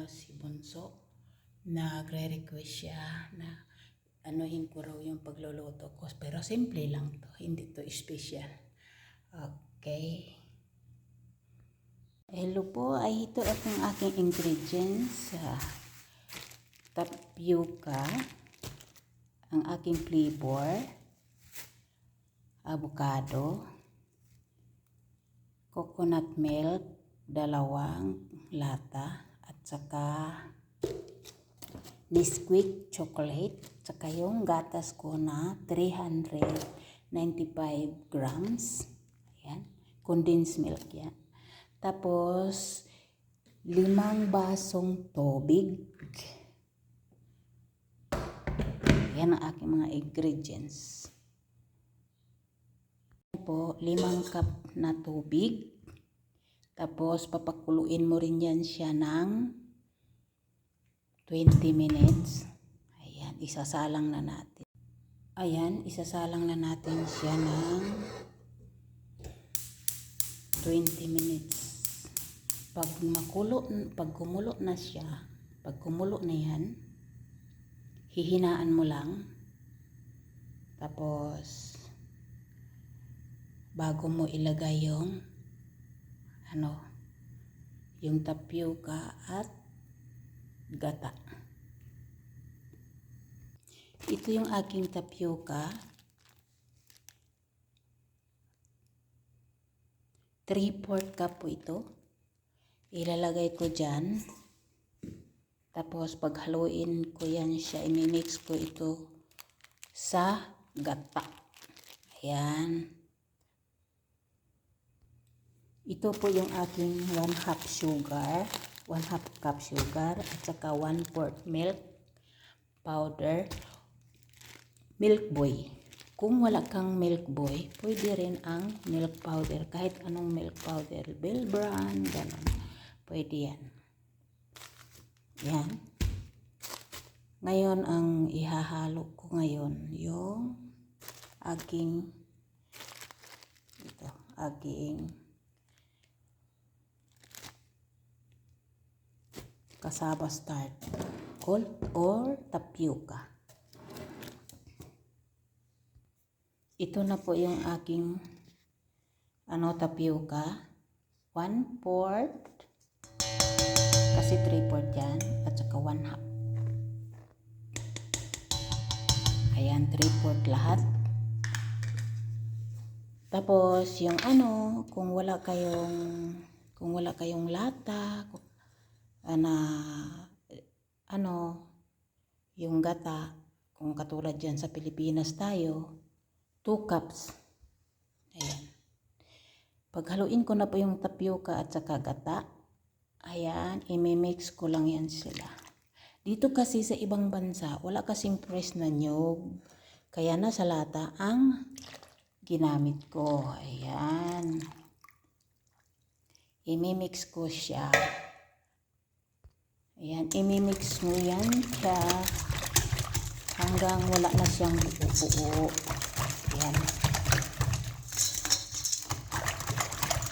si Bunso. Nagre-request siya na anuhin ko raw yung pagluluto ko. Pero simple lang to, hindi to special. Okay. Hello po, ay ito ang aking ingredients. Tapioca, ang aking flavor, avocado, coconut milk, 2 lata, at saka Nesquik chocolate, saka yung gatas ko na 395 grams. Ayan, condensed milk yan. Tapos 5 basong tubig. Yan ang aking mga ingredients. Po, 5 cup na tubig. Tapos papakuluin mo rin yan siya ng 20 minutes. Ayan, isasalang na natin. Ayan, isasalang na natin siya ng 20 minutes. Pag kumulo na siya, pag kumulo na yan, hihinaan mo lang. Tapos bago mo ilagay yung yung tapioca at gata. Ito yung aking tapioca. 3/4 cup po ito. Ilalagay ko dyan. Tapos paghaluin ko yan siya, imimix ko ito sa gata. Ayan. Ito po yung aking 1/2 sugar. 1/2 cup sugar at saka 1/4 milk powder. Milk boy. Kung wala kang milk boy, pwede rin ang milk powder. Kahit anong milk powder. Bell brand, ganun. Pwede yan. Yan. Ngayon, ang ihahalo ko ngayon, yung aking cassava starch or tapioca. Ito na po yung aking tapioca. 1/4 kasi 3/4 yan at saka 1/2. Ayan, 3/4 lahat. Tapos yung kung wala kayong lata yung gata, kung katulad dyan sa Pilipinas tayo, 2 cups. Ayan. Paghaluin ko na po yung tapioca at saka gata, ayan, imimix ko lang yan sila. Dito kasi sa ibang bansa, wala kasing fresh na nyog, kaya nasa lata ang ginamit ko. Ayan. Imimix ko siya. Ayan, imimix mo yan siya hanggang wala na siyang buo-buo. Ayan.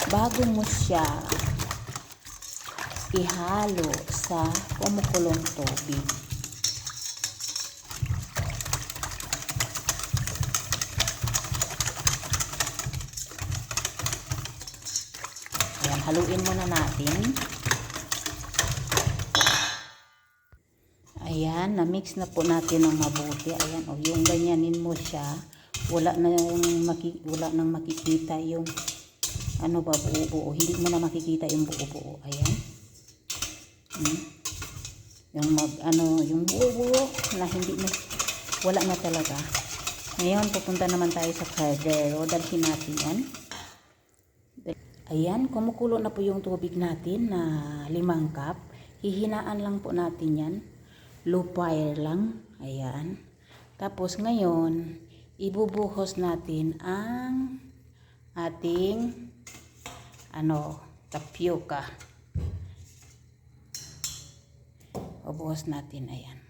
Bago mo siya ihalo sa kumukulong tubig. Ayan, haluin muna natin. Ayan, na-mix na po natin ng mabuti. Ayan, yung ganyanin mo siya. Wala nang makikita yung buo-buo. Hindi mo na makikita yung buo-buo. Ayan. Yung buo-buo na wala na talaga. Ngayon, pupunta naman tayo sa caldero. Dalhin natin yan. Ayan, kumukulo na po yung tubig natin na 5 cup. Hihinaan lang po natin yan. Low fire lang. Ayan. Tapos ngayon, ibubuhos natin ang ating tapioca. Ubuhos natin. Ayan.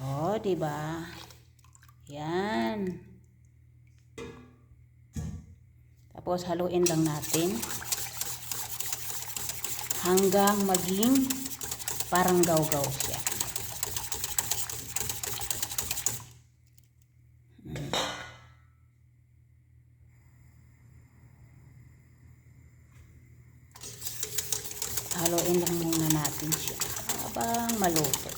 Oh, diba? Yan. Tapos haluin lang natin. hanggang maging parang gaw-gaw siya. Haluin lang muna natin siya habang maluto.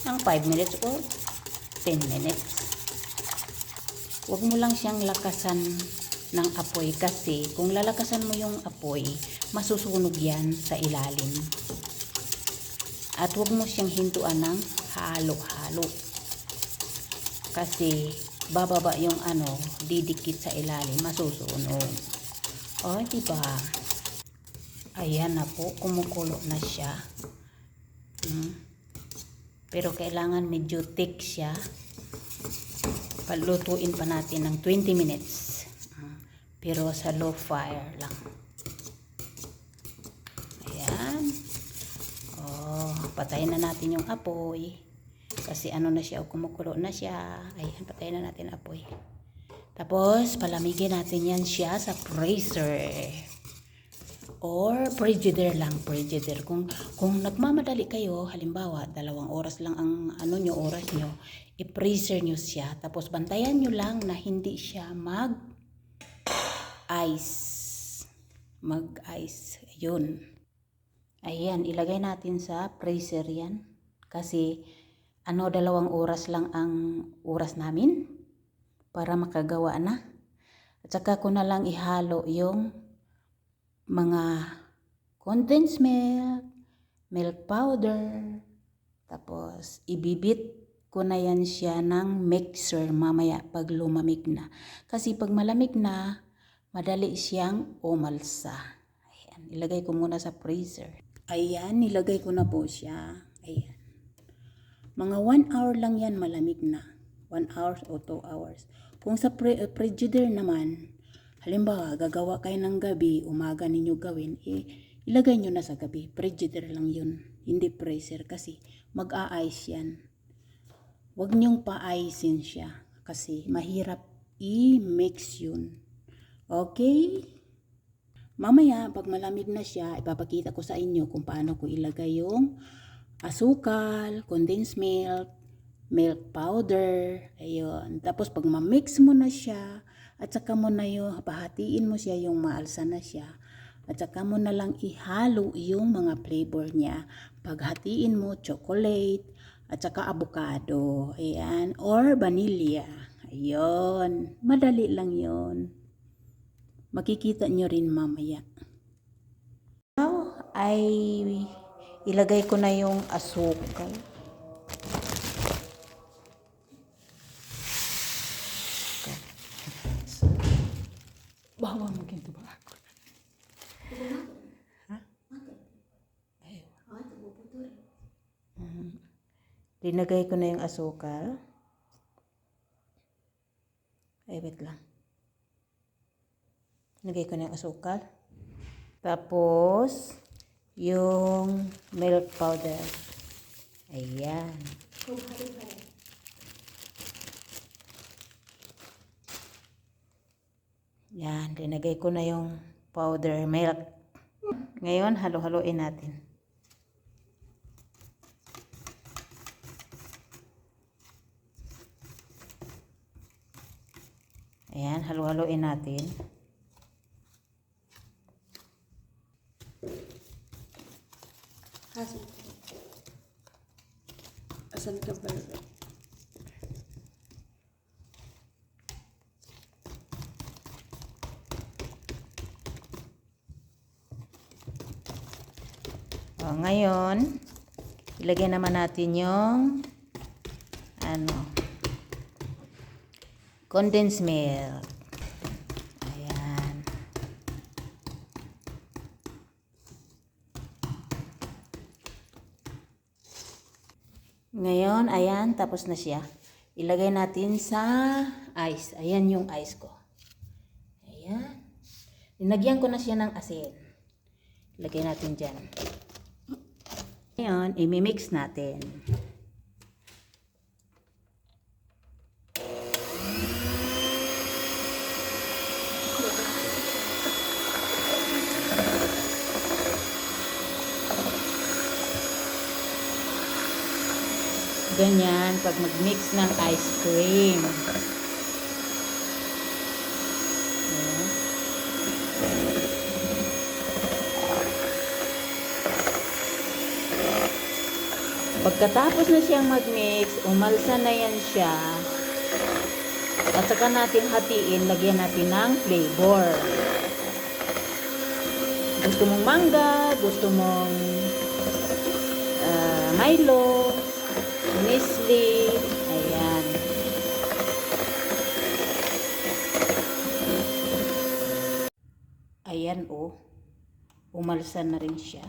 Ng 5 minutes o 10 minutes. Huwag mo lang siyang lakasan ng apoy kasi kung lalakasan mo yung apoy, masusunog yan sa ilalim. At huwag mo siyang hintuan ng halo-halo. Kasi bababa yung didikit sa ilalim, masusunog. O, diba? Ayan na po, kumukulo na siya. Pero kailangan medyo thick siya. Palutuin pa natin ng 20 minutes. Pero sa low fire lang. Ayan. Patayin na natin yung apoy. Kasi na siya, kumukulo na siya. Ayan, patayin na natin apoy. Tapos, palamigin natin yan siya sa freezer. Or frigidaire lang, frigidaire. Kung nagmamadali kayo, halimbawa, 2 oras lang ang oras nyo, i-freezer nyo siya. Tapos, bantayan nyo lang na hindi siya mag-ice. Mag-ice. Ayun. Ayan, ilagay natin sa freezer yan. Kasi, 2 oras lang ang oras namin para makagawa na. At saka ko na lang ihalo yung mga condensed milk, milk powder, tapos ibibit ko na yan siya ng mixer mamaya pag lumamig na. Kasi pag malamig na, madali siyang umalsa. Ayan, ilagay ko muna sa freezer. Ayan, nilagay ko na po siya. Ayan. Mga 1 hour lang yan malamig na. 1 hour o 2 hours. Kung sa frigidaire naman, halimbawa, gagawa kayo ng gabi, umaga ninyo gawin, ilagay nyo na sa gabi. Frigidaire lang yun. Hindi freezer kasi mag-a-ice yan. Huwag nyong pa-icein siya kasi mahirap i-mix yun. Okay? Mamaya, pag malamig na siya, ipapakita ko sa inyo kung paano ko ilagay yung asukal, condensed milk, milk powder, ayun. Tapos pag ma-mix mo na siya, at saka mo na yung, pahatiin mo siya yung maalsa na siya, at saka mo na lang ihalo yung mga flavor niya. Paghatiin mo, chocolate, at saka avocado, ayan, or vanilla, ayun. Madali lang yon. Makikita nyo rin mamaya. Now, ay ilagay ko na yung asukal. Bawa mo ginto ba ako? Ha? Ayaw. Linagay ko na yung asukal. Ay, wait lang. Lagay ko na yung asukal. Tapos, yung milk powder. Ayan. Yan, linagay ko na yung powder milk. Ngayon, halo-haloin natin. Ayan, halo-haloin natin. Asan ka ba? Ngayon, ilagay naman natin yung condensed milk. Ayan. Ngayon, ayan, tapos na siya. Ilagay natin sa ice. Ayan yung ice ko. Ayan. Linagyan ko na siya ng asin. Ilagay natin dyan. Ngayon, imimix natin. ganyan pag mag-mix ng ice cream. Ayan. Pagkatapos na siyang mag-mix, umalsa na yan siya. At saka natin hatiin, lagyan natin ng flavor. Gusto mong mangga, gusto mong Milo, Nestle, ayan. Ayan umalsa na rin siya.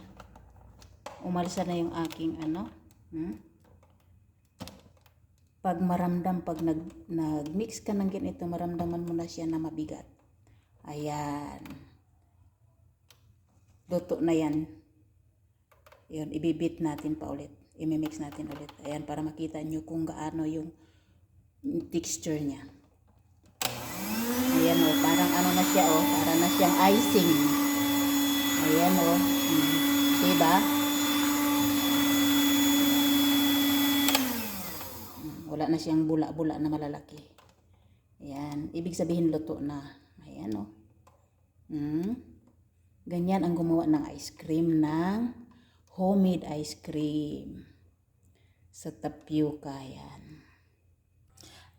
Umalsa na yung aking Pag nag-mix ka ng ganito, maramdaman mo na siya na mabigat. Ayan. Luto na yan. Yun, ibibit natin pa ulit. I-mix natin ulit. Ayan, para makita nyo kung gaano yung texture niya. Ayan parang na siya para na siyang icing. Ayan diba? Wala na siyang bula-bula na malalaki. Ayan, ibig sabihin luto na. Ayan Ganyan ang gumawa ng ice cream, ng homemade ice cream sa tapioca.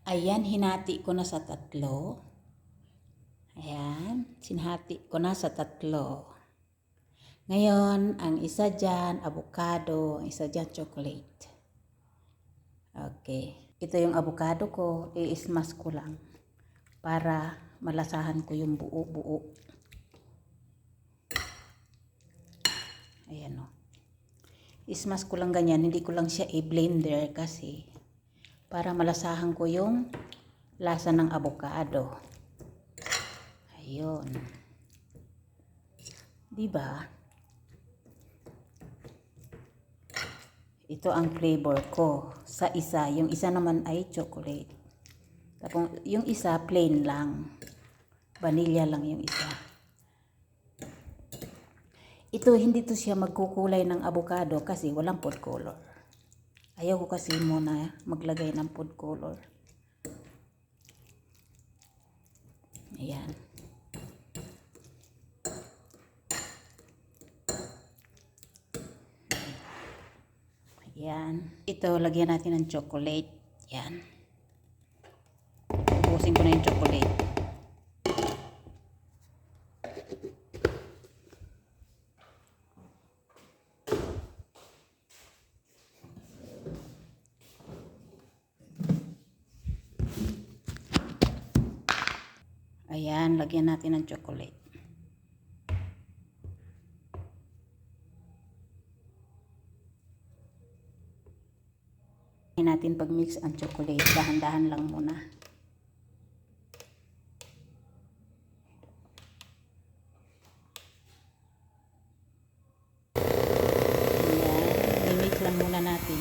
Ayan, hinati ko na sa 3. Ayan, sinhati ko na sa 3. Ngayon, ang isa dyan, avocado, ang isa dyan, chocolate. Okay, ito yung avocado ko, i-smash ko lang para malasahan ko yung buo-buo. Ayan i-smash ko lang ganyan, hindi ko lang siya i-blender kasi para malasahan ko yung lasa ng avocado. Ayun. Diba? Ito ang flavor ko sa isa. Yung isa naman ay chocolate. Tapos yung isa plain lang. Vanilla lang yung isa. Ito, hindi to siya magkukulay ng avocado kasi walang food color. Ayaw ko kasi muna maglagay ng food color. Ayan. Ayan. Ito, lagyan natin ng chocolate. Ayan. Ubusin ko na yung chocolate. Ayan, lagyan natin ng chocolate. Lagyan natin pag-mix ang chocolate. Dahan-dahan lang muna. Ayan, i-mix lang muna natin.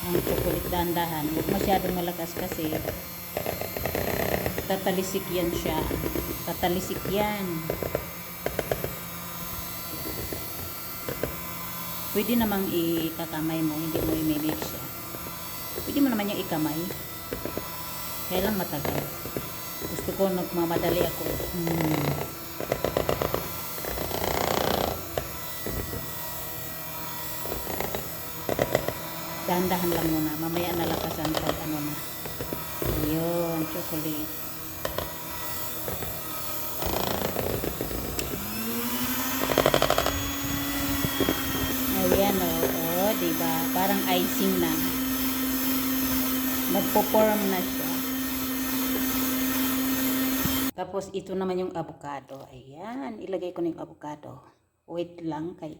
Ang chocolate dahan-dahan. Huwag masyadong malakas kasi tatalisik yan siya. Tatalisik yan. Pwede namang ikakamay mo, hindi mo i-mix siya. Pwede mo naman yung ikamay. Kaya lang matagal. Gusto ko nagmamadali ako. Dahan-dahan lang muna. Mamaya nalakasan pag na. Ayun, chocolate. Ayan diba? Parang icing na. Nagpo-form na siya. Tapos ito naman yung avocado. Ayan, ilagay ko na yung avocado. Wait lang kay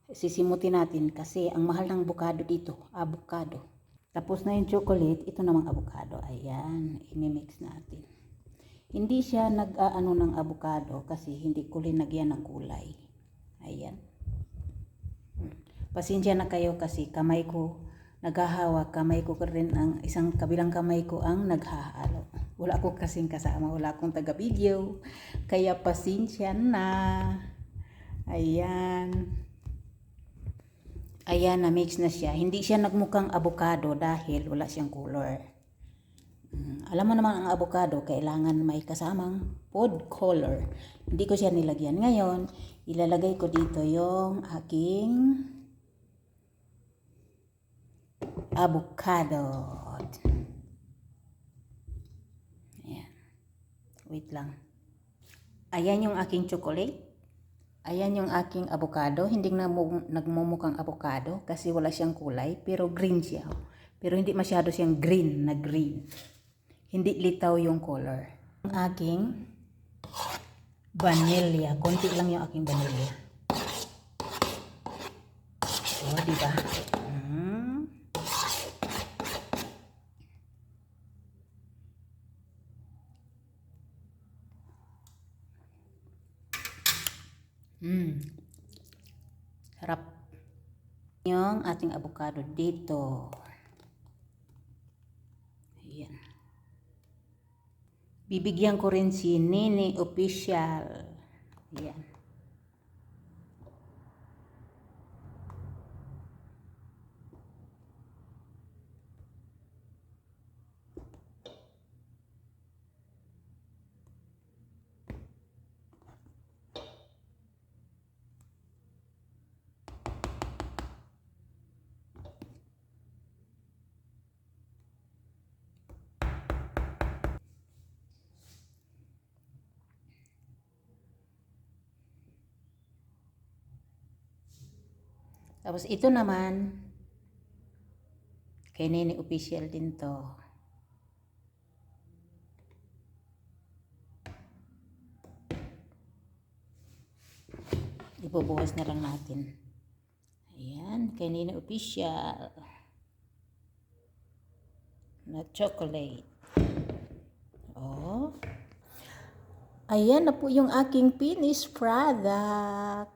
sisimutin natin kasi ang mahal ng avocado dito, avocado. Tapos na yung chocolate, ito namang avocado. Ayan, i-mix natin. Hindi siya nag-aano ng avocado kasi hindi ko linagyan ng kulay. Ayan. Pasensya na kayo kasi kamay ko naghahawak, kamay ko rin ang isang kabilang kamay ko ang naghahalo. Wala ako kasing kasama, wala akong taga-video. Kaya pasensya na. Ayan. Ayan, na-mix na siya. Hindi siya nagmukhang avocado dahil wala siyang color. Alam mo naman ang avocado, kailangan may kasamang food color. Hindi ko siya nilagyan. Ngayon, ilalagay ko dito yung aking avocado. Ayan. Wait lang. Ayan yung aking chocolate. Ayan yung aking avocado. Hindi nagmumukhang avocado kasi wala siyang kulay. Pero green siya. Pero hindi masyado siyang green na green. Hindi litaw yung color. Ang aking vanilla. Konti lang yung aking vanilla. So, diba? Sarap. Yung ating avocado dito. Ayan. Bibigyan ko rin si Nini Official. Ayan. Tapos ito naman, kay Nini Official din to. Ibubuhos na lang natin. Ayan, kay Nini Official. Na chocolate. Oh. Ayan na po yung aking finished product.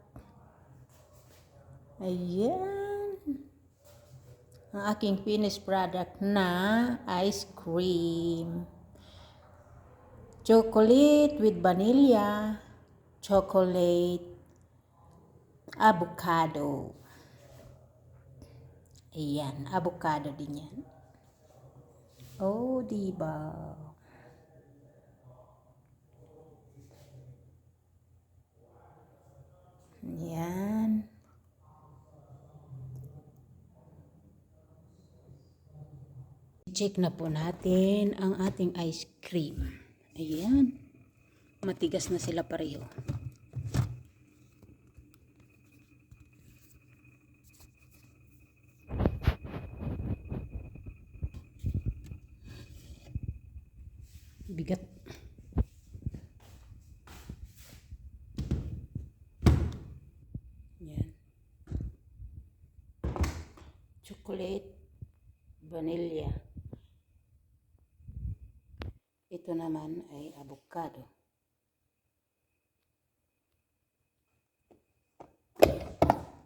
Ayan. Ang aking finished product na ice cream. Chocolate with vanilla. Chocolate. Avocado. Ayan. Avocado din yan. Oh, diba? Ayan. Check na po natin ang ating ice cream. Ayan. Matigas na sila pareho. Bigat. Ayan. Chocolate, vanilla. Ito naman ay avocado.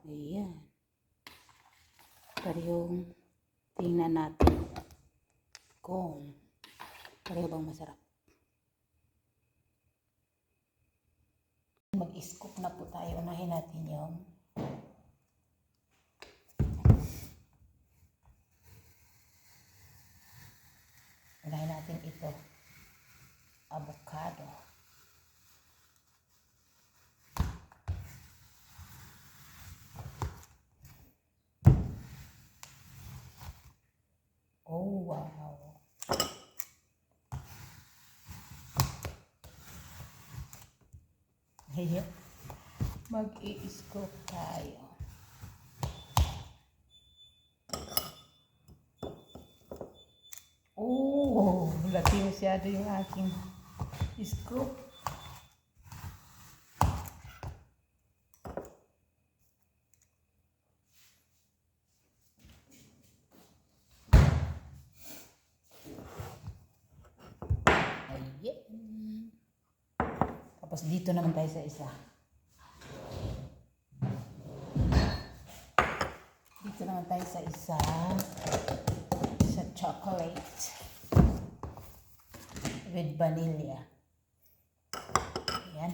Ayan. Parehong tingnan natin kung pareho bang masarap. Mag-scoop na po tayo. Unahin natin yung ito. Avocado. Oh, wow. Ayan. Mag-i-scoop tayo. Oh, laki masyado yung aking scoop. Ayan. Tapos dito naman tayo sa isa. Dito naman tayo sa isa. Sa chocolate. With vanilla. Ayan.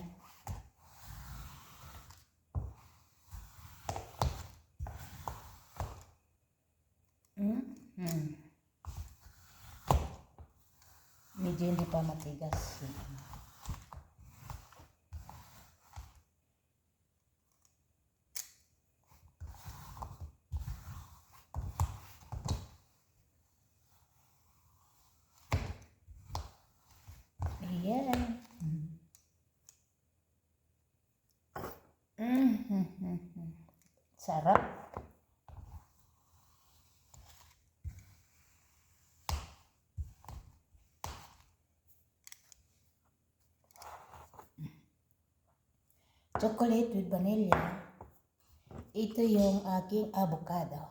medyo hindi pa matigas. Ayan. Sarap. Chocolate with vanilla. Ito yung aking avocado.